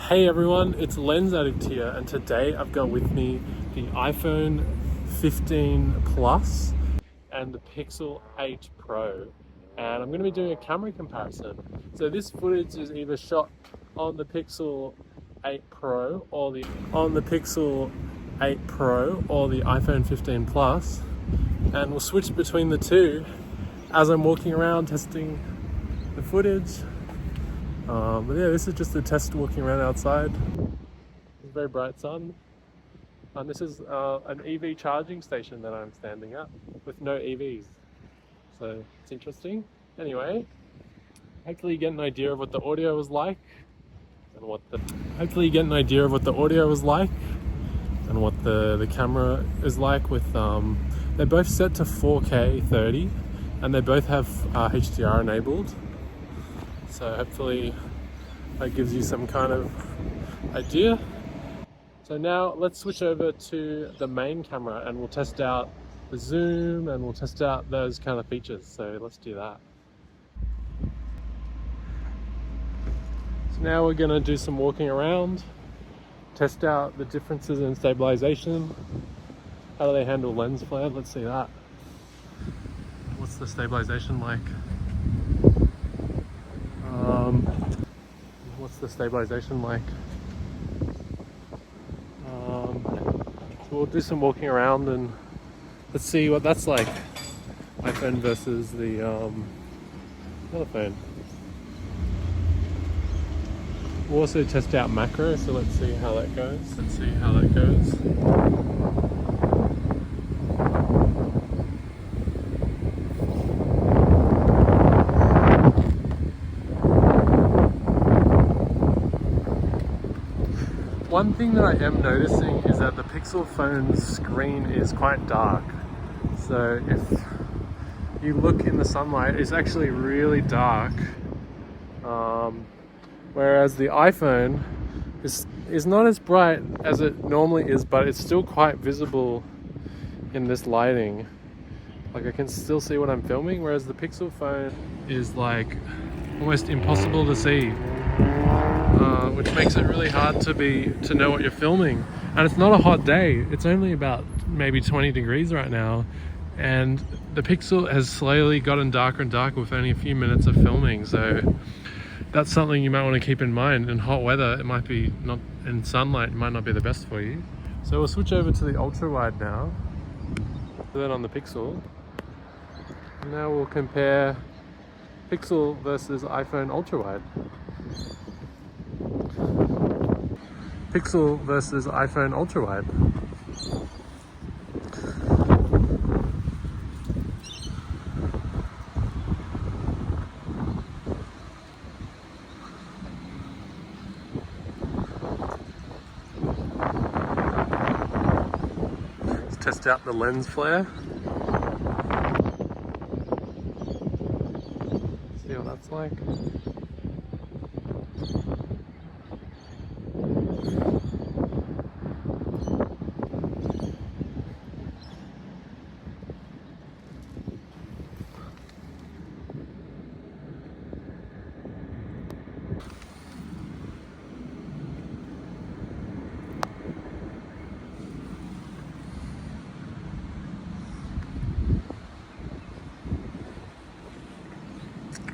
Hey everyone, it's Lens Addict here, and today I've got with me the iPhone 15 Plus and the Pixel 8 Pro, and I'm going to be doing a camera comparison. So this footage is either shot on the Pixel 8 Pro or the Pixel 8 Pro or the iPhone 15 Plus, and we'll switch between the two as I'm walking around testing the footage. But yeah, this is just a test walking around outside. It's a very bright sun. And this is an EV charging station that I'm standing at with no EVs. So it's interesting. Anyway, hopefully you get an idea of what the audio was like and what the camera is like with they're both set to 4K 30 and they both have HDR enabled. So hopefully that gives you some kind of idea. So now let's switch over to the main camera and we'll test out the zoom and we'll test out those kind of features. So let's do that. So now we're going to do some walking around, test out the differences in stabilization. How do they handle lens flare? Let's see that. What's the stabilization like? What's the stabilization like? So we'll do some walking around and let's see what that's like. iPhone versus the other phone. We'll also test out macro, so let's see how that goes. One thing that I am noticing is that the Pixel phone's screen is quite dark. So if you look in the sunlight, it's actually really dark. Whereas the iPhone is not as bright as it normally is, but it's still quite visible in this lighting. Like I can still see what I'm filming, whereas the Pixel phone is like almost impossible to see. Which makes it really hard to know what you're filming. And it's not a hot day, it's only about maybe 20 degrees right now, and the Pixel has slowly gotten darker and darker with only a few minutes of filming. So that's something you might want to keep in mind. In hot weather, it might be not, in sunlight, it might not be the best for you. So we'll switch over to the ultra wide now, then on the Pixel. Now we'll compare Pixel versus iPhone ultra wide. Pixel versus iPhone ultra wide. Let's test out the lens flare. See what that's like.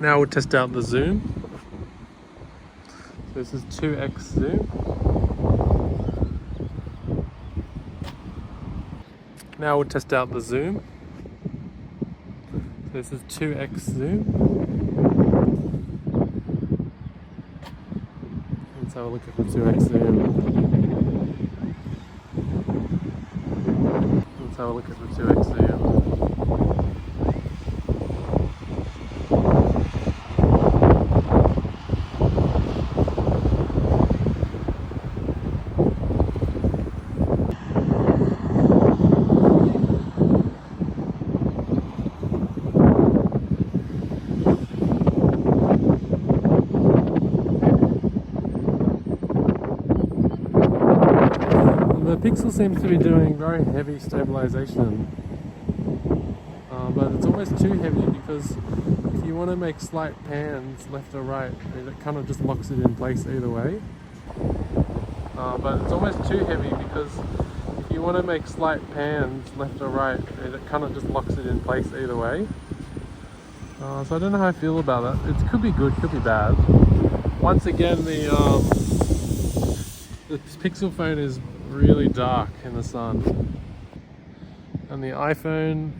Now we'll test out the zoom. So this is 2x zoom. Now we'll test out the zoom. So this is 2x zoom. Let's have a look at the 2x zoom. Let's have a look at the 2x zoom. The Pixel seems to be doing very heavy stabilization, but it's almost too heavy because if you want to make slight pans left or right, it kind of just locks it in place either way. but it's almost too heavy because if you want to make slight pans left or right, it kind of just locks it in place either way. So I don't know how I feel about that. It could be good, could be bad. Once again, the Pixel phone is really dark in the sun, and the iPhone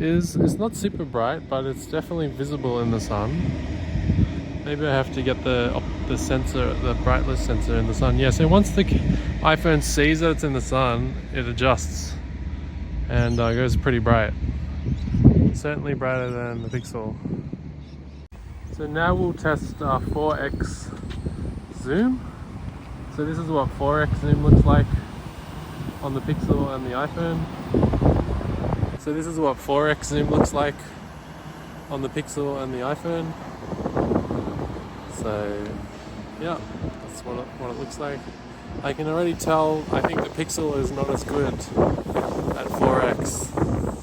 it's not super bright, but it's definitely visible in the sun. Maybe I have to get the sensor, the brightness sensor in the sun. Yeah, so once the iPhone sees that it's in the sun, it adjusts and goes pretty bright. Certainly brighter than the Pixel. So now we'll test 4x zoom. So this is what 4x zoom looks like on the Pixel and the iPhone. So this is what 4x zoom looks like on the Pixel and the iPhone. So yeah, that's what it looks like. I can already tell, I think the Pixel is not as good at 4x,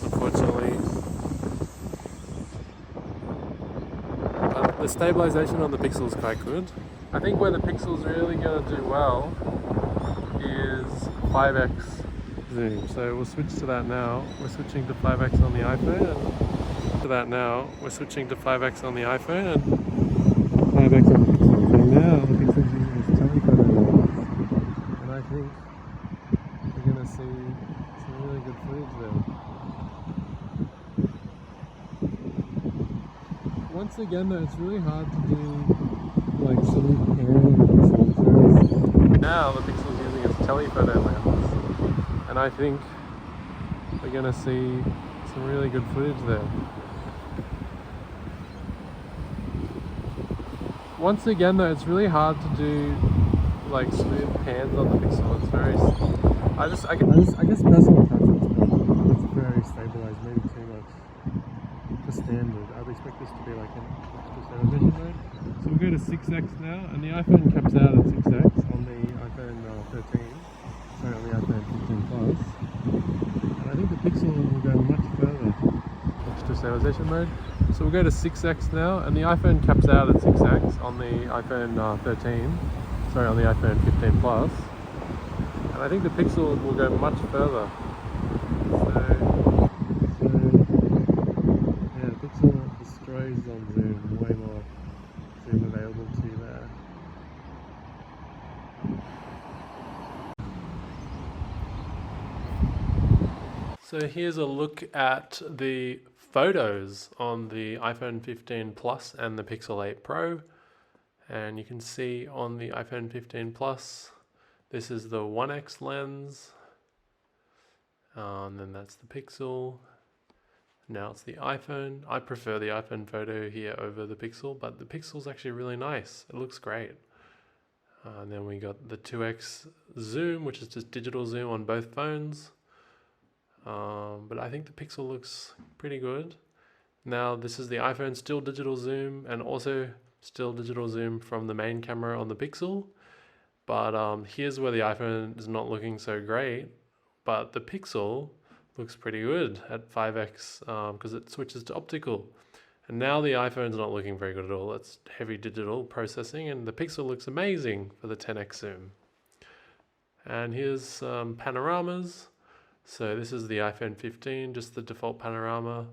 unfortunately. But the stabilization on the Pixel is quite good. I think where the Pixel is really going to do well is 5x zoom. So we'll switch to that now. We're switching to 5x on the iPhone, and to that now. We're switching to 5x on the iPhone and 5x on the Pixel. So now the Pixel is using its telephoto lens, and I think we're going to see some really good footage there. Once again though, it's really hard to do like silly pans. Now the Pixel is using its telephoto lens, and I think we're going to see some really good footage there. Once again though, it's really hard to do like smooth pans on the Pixel. It's very, I guess personal preference, but it's very stabilized, maybe too much for standard. I'd expect this to be like an extra stabilization mode. So we'll go to 6x now, and the iPhone caps out at 6x on the iPhone 13, sorry, on the iPhone 15 Plus. And I think the Pixel will go much further. Extra stabilization mode. So we'll go to 6x now, and the iPhone caps out at 6x on the iPhone 13, sorry, on the iPhone 15 Plus. And I think the Pixel will go much further. So yeah, the Pixel destroys on zoom, way more zoom available to you there. So here's a look at the photos on the iPhone 15 Plus and the Pixel 8 Pro. And you can see on the iPhone 15 Plus, this is the 1x lens. And then that's the Pixel. Now it's the iPhone. I prefer the iPhone photo here over the Pixel, but the Pixel's actually really nice. It looks great. And then we got the 2x zoom, which is just digital zoom on both phones. But I think the Pixel looks pretty good. Now this is the iPhone still digital zoom, and also still digital zoom from the main camera on the Pixel. But here's where the iPhone is not looking so great, but the Pixel looks pretty good at 5x because it switches to optical. And now the iPhone's not looking very good at all. It's heavy digital processing, and the Pixel looks amazing for the 10x zoom. And here's panoramas. So this is the iPhone 15, just the default panorama.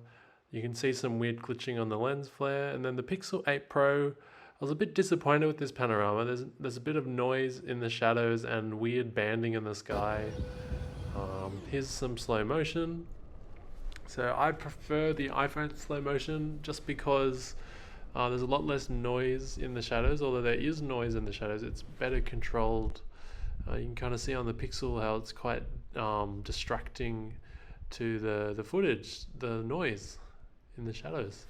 You can see some weird glitching on the lens flare. And then the Pixel 8 Pro, I was a bit disappointed with this panorama. There's a bit of noise in the shadows and weird banding in the sky. Here's some slow motion. So I prefer the iPhone slow motion just because there's a lot less noise in the shadows. Although there is noise in the shadows, it's better controlled. You can kind of see on the Pixel how it's quite distracting to the footage, the noise in the shadows.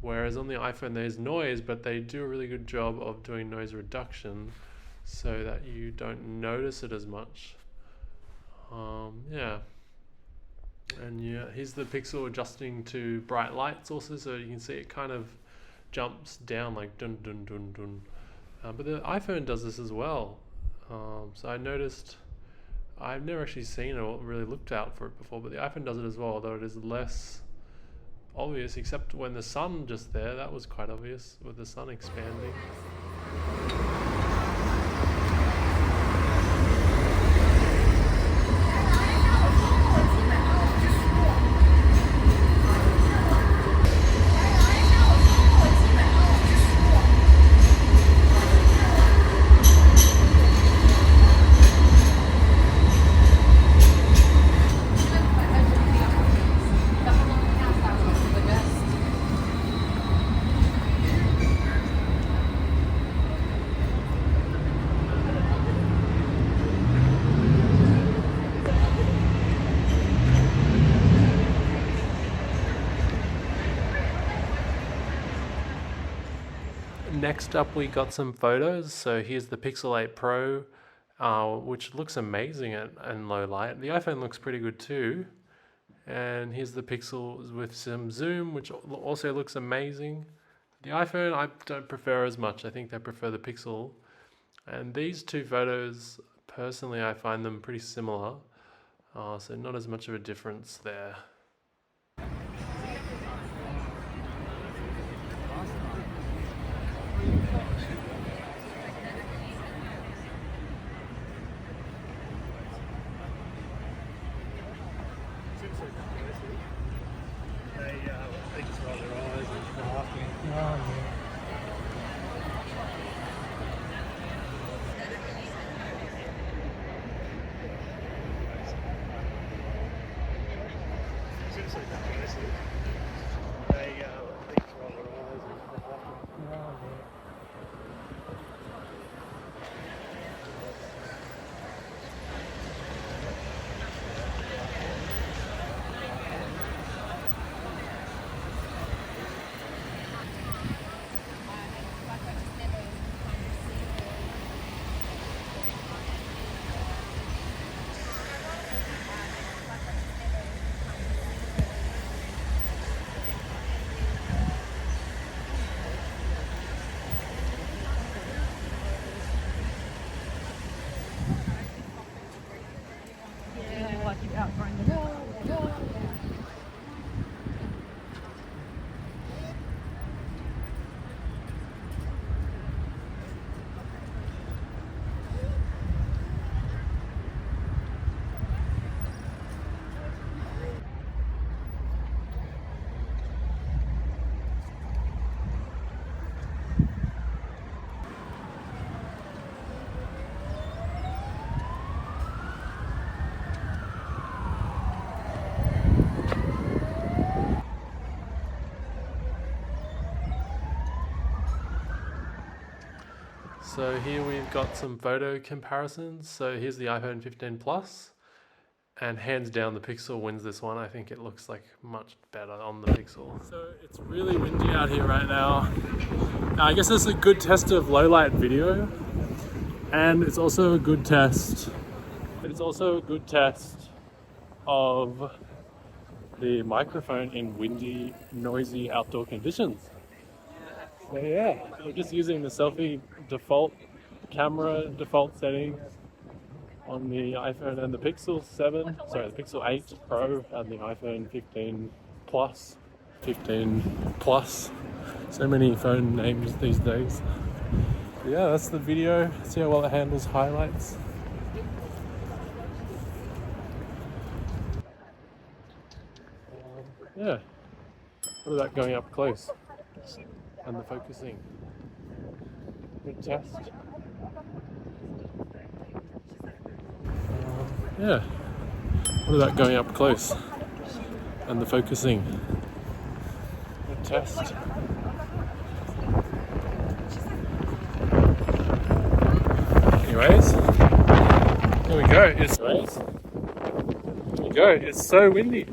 Whereas on the iPhone there's noise, but they do a really good job of doing noise reduction so that you don't notice it as much. Yeah. And yeah, here's the Pixel adjusting to bright lights also, so you can see it kind of jumps down like dun dun dun dun. But the iPhone does this as well. So I noticed, I've never actually seen it or really looked out for it before, but the iPhone does it as well, although it is less obvious, except when the sun just there, that was quite obvious with the sun expanding. Next up we got some photos. So here's the Pixel 8 Pro, which looks amazing in low light. The iPhone looks pretty good too. And here's the Pixel with some zoom, which also looks amazing. The iPhone I don't prefer as much. I think I prefer the Pixel. And these two photos, personally, I find them pretty similar. So not as much of a difference there. So here we've got some photo comparisons. So here's the iPhone 15 Plus, and hands down the Pixel wins this one. I think it looks like much better on the Pixel. So it's really windy out here right now. I guess it's a good test of low light video, and it's also a good test. Of the microphone in windy, noisy outdoor conditions. So yeah, we're just using the Selfie default settings on the iPhone and the Pixel 8 Pro and the iPhone 15 Plus. So many phone names these days. But yeah, that's the video. See how well it handles highlights. Yeah, what about going up close and the focusing? Good test. Yeah, what about going up close and the focusing? Good test. Anyways, here we go. It's so windy.